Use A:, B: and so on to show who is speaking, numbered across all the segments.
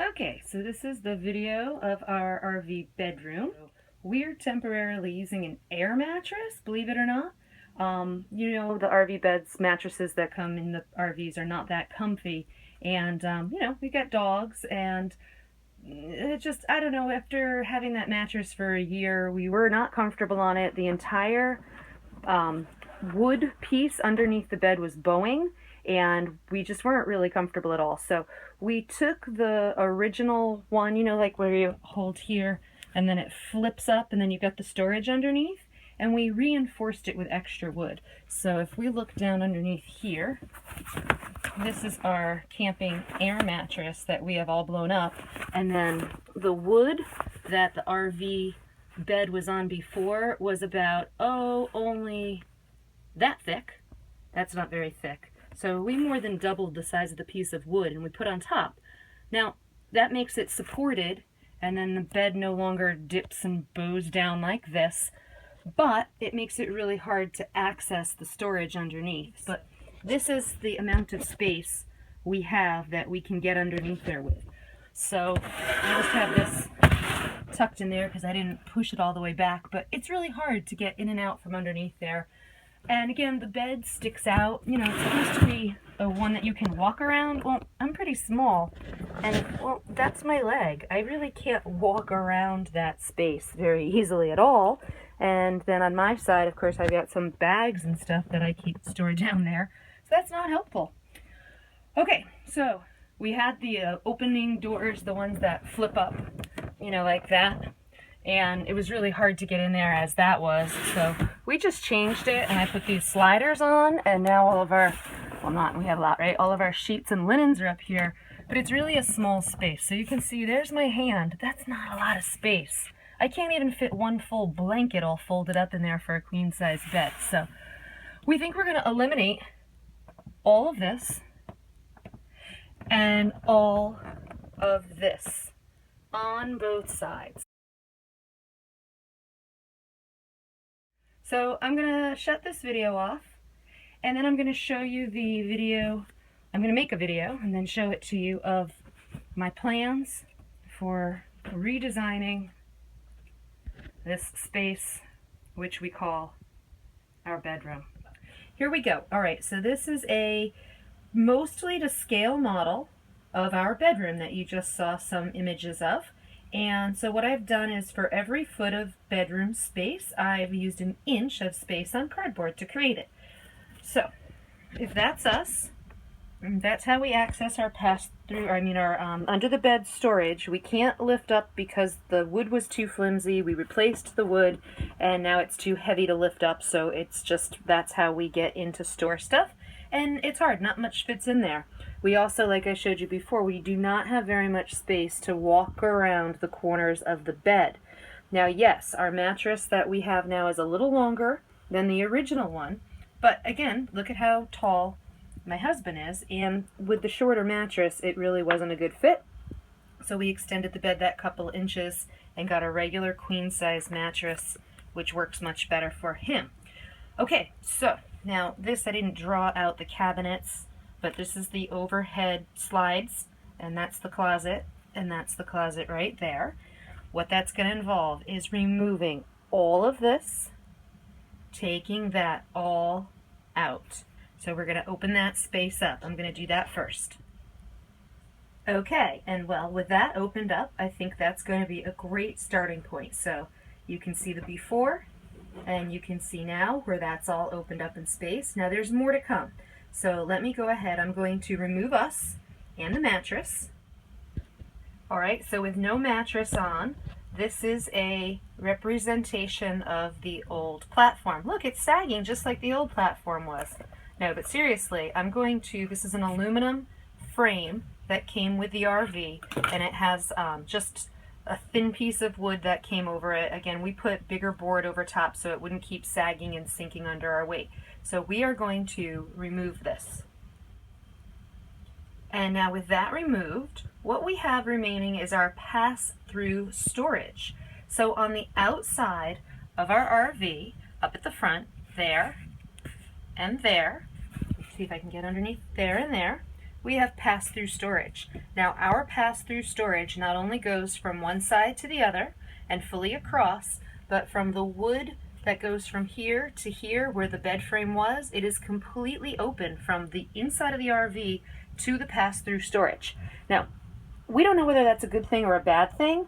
A: Okay, so this is the video of our RV bedroom. We're temporarily using an air mattress, believe it or not. You know, the RV beds, mattresses that come in the RVs are not that comfy. And, you know, we got dogs and it just, I don't know, after having that mattress for a year, we were not comfortable on it. The entire wood piece underneath the bed was bowing, and we just weren't really comfortable at all. So we took the original one, you know, like where you hold here and then it flips up and then you got the storage underneath, and we reinforced it with extra wood. So if we look down underneath here, this is our camping air mattress that we have all blown up, and then the wood that the RV bed was on before was about, only that thick. That's not very thick. So we more than doubled the size of the piece of wood and we put on top. Now that makes it supported, and then the bed no longer dips and bows down like this, but it makes it really hard to access the storage underneath. But this is the amount of space we have that we can get underneath there with. So I just have this tucked in there because I didn't push it all the way back, but it's really hard to get in and out from underneath there. And again, the bed sticks out. You know, it's supposed to be a one that you can walk around. Well, I'm pretty small, and well, that's my leg. I really can't walk around that space very easily at all. And then on my side, of course, I've got some bags and stuff that I keep stored down there. So that's not helpful. Okay, so we had the opening doors, the ones that flip up, you know, like that. And it was really hard to get in there as that was. So we just changed it, and I put these sliders on, and now all of our, we have a lot, right? All of our sheets and linens are up here, but it's really a small space. So you can see there's my hand. That's not a lot of space. I can't even fit one full blanket all folded up in there for a queen size bed. So we think we're gonna eliminate all of this and all of this on both sides. So I'm gonna shut this video off, and then I'm gonna show you the video. I'm gonna make a video and then show it to you of my plans for redesigning this space, which we call our bedroom. Here we go. All right, so this is a mostly to scale model of our bedroom that you just saw some images of. And so what I've done is for every foot of bedroom space, I've used an inch of space on cardboard to create it. So if that's us, that's how we access our our under the bed storage. We can't lift up because the wood was too flimsy. We replaced the wood, and now it's too heavy to lift up. So it's just, that's how we get into store stuff. And it's hard, not much fits in there. We also, like I showed you before, we do not have very much space to walk around the corners of the bed. Now, yes, our mattress that we have now is a little longer than the original one, but again, look at how tall my husband is, and with the shorter mattress, it really wasn't a good fit. So we extended the bed that couple inches and got a regular queen size mattress, which works much better for him. Okay, so now this, I didn't draw out the cabinets, but this is the overhead slides, and that's the closet, and that's the closet right there. What that's going to involve is removing all of this, taking that all out. So we're going to open that space up. I'm going to do that first. Okay, and well, with that opened up, I think that's going to be a great starting point. So you can see the before, and you can see now where that's all opened up in space. Now there's more to come. So let me go ahead. I'm going to remove us and the mattress. All right, so with no mattress on, this is a representation of the old platform. Look, it's sagging just like the old platform was. No, but seriously, I'm going to, this is an aluminum frame that came with the RV, and it has just a thin piece of wood that came over it. Again, we put bigger board over top so it wouldn't keep sagging and sinking under our weight. So we are going to remove this. And now with that removed, what we have remaining is our pass-through storage. So on the outside of our RV, up at the front, there and there, see if I can get underneath there and there, we have pass-through storage. Now our pass-through storage not only goes from one side to the other and fully across, but from the wood that goes from here to here where the bed frame was, it is completely open from the inside of the RV to the pass-through storage. Now, we don't know whether that's a good thing or a bad thing.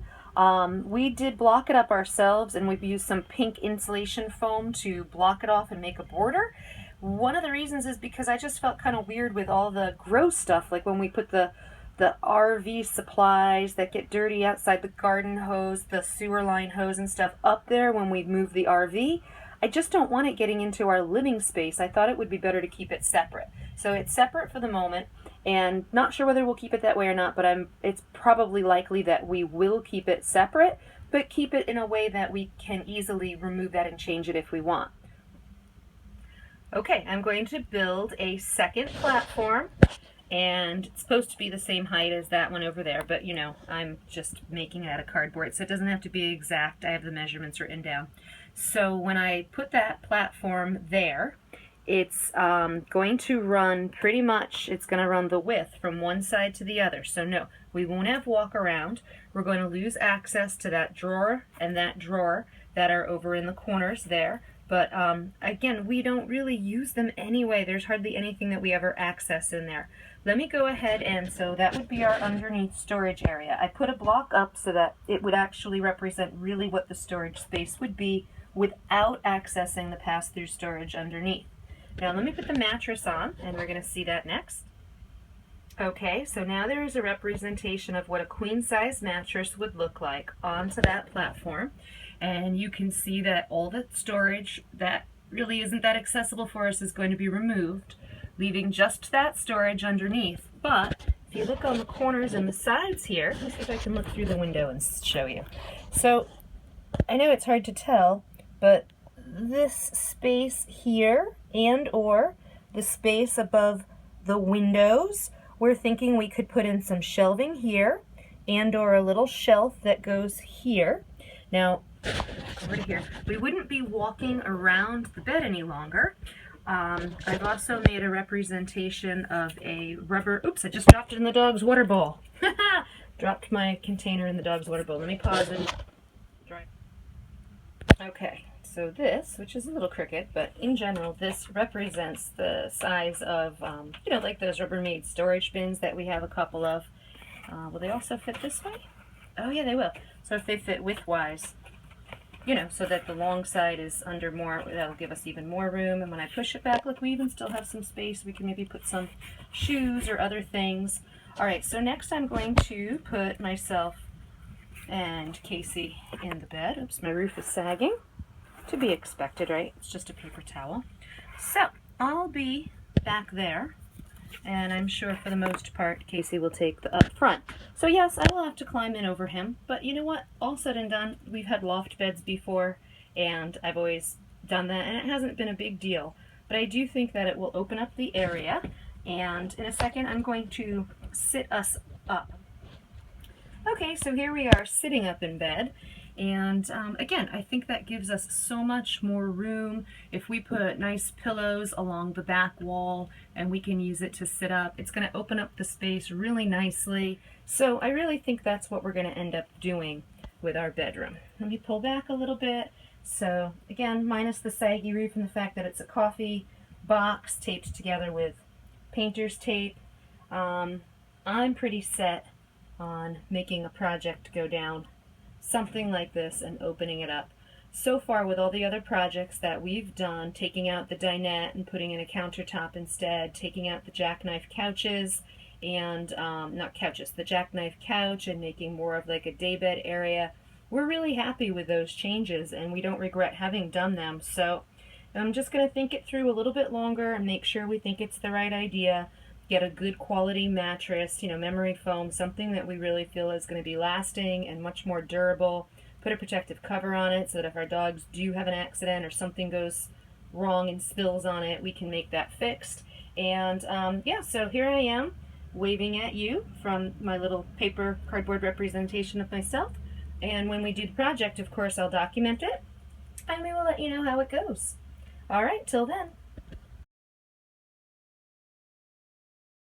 A: We did block it up ourselves, and we've used some pink insulation foam to block it off and make a border. One of the reasons is because I just felt kind of weird with all the gross stuff, like when we put the RV supplies that get dirty outside, the garden hose, the sewer line hose and stuff up there when we move the RV. I just don't want it getting into our living space. I thought it would be better to keep it separate. So it's separate for the moment, and not sure whether we'll keep it that way or not, but it's probably likely that we will keep it separate, but keep it in a way that we can easily remove that and change it if we want. Okay, I'm going to build a second platform, and it's supposed to be the same height as that one over there, but you know, I'm just making it out of cardboard, so it doesn't have to be exact. I have the measurements written down. So when I put that platform there, it's going to run pretty much, it's going to run the width from one side to the other. So no, we won't have walk around. We're going to lose access to that drawer and that drawer that are over in the corners there. But again, we don't really use them anyway. There's hardly anything that we ever access in there. Let me go ahead, and so that would be our underneath storage area. I put a block up so that it would actually represent really what the storage space would be without accessing the pass-through storage underneath. Now let me put the mattress on, and we're going to see that next. Okay, so now there is a representation of what a queen-size mattress would look like onto that platform. And you can see that all the storage that really isn't that accessible for us is going to be removed, leaving just that storage underneath. But if you look on the corners and the sides here, let me see if I can look through the window and show you. So I know it's hard to tell, but this space here and or the space above the windows, we're thinking we could put in some shelving here and or a little shelf that goes here. Now, over to here, we wouldn't be walking around the bed any longer. I've also made a representation of a rubber, oops, I just dropped it in the dog's water bowl. Dropped my container in the dog's water bowl. Let me pause and dry. Okay, so this, which is a little crooked, but in general, this represents the size of, you know, like those Rubbermaid storage bins that we have a couple of. Will they also fit this way? Oh yeah, they will. So if they fit widthwise, you know, so that the long side is under more, that'll give us even more room. And when I push it back, look, we even still have some space. We can maybe put some shoes or other things. All right, so next I'm going to put myself and Casey in the bed. Oops, my roof is sagging. To be expected, right? It's just a paper towel. So I'll be back there, and I'm sure for the most part Casey will take the up front. So yes, I will have to climb in over him, but you know what? All said and done, we've had loft beds before, and I've always done that, and it hasn't been a big deal. But I do think that it will open up the area, and in a second I'm going to sit us up. Okay, so here we are sitting up in bed. And again, I think that gives us so much more room. If we put nice pillows along the back wall and we can use it to sit up, it's going to open up the space really nicely. So I really think that's what we're going to end up doing with our bedroom. Let me pull back a little bit. So again, minus the saggy roof and the fact that it's a coffee box taped together with painter's tape, I'm pretty set on making a project go down something like this and opening it up. So far with all the other projects that we've done, taking out the dinette and putting in a countertop instead, taking out the jackknife couches and, not couches, the jackknife couch and making more of like a daybed area, we're really happy with those changes and we don't regret having done them. So I'm just going to think it through a little bit longer and make sure we think it's the right idea. Get a good quality mattress, you know, memory foam, something that we really feel is going to be lasting and much more durable. Put a protective cover on it so that if our dogs do have an accident or something goes wrong and spills on it, we can make that fixed. And yeah, so here I am waving at you from my little paper cardboard representation of myself. And when we do the project, of course, I'll document it and we will let you know how it goes. All right, till then.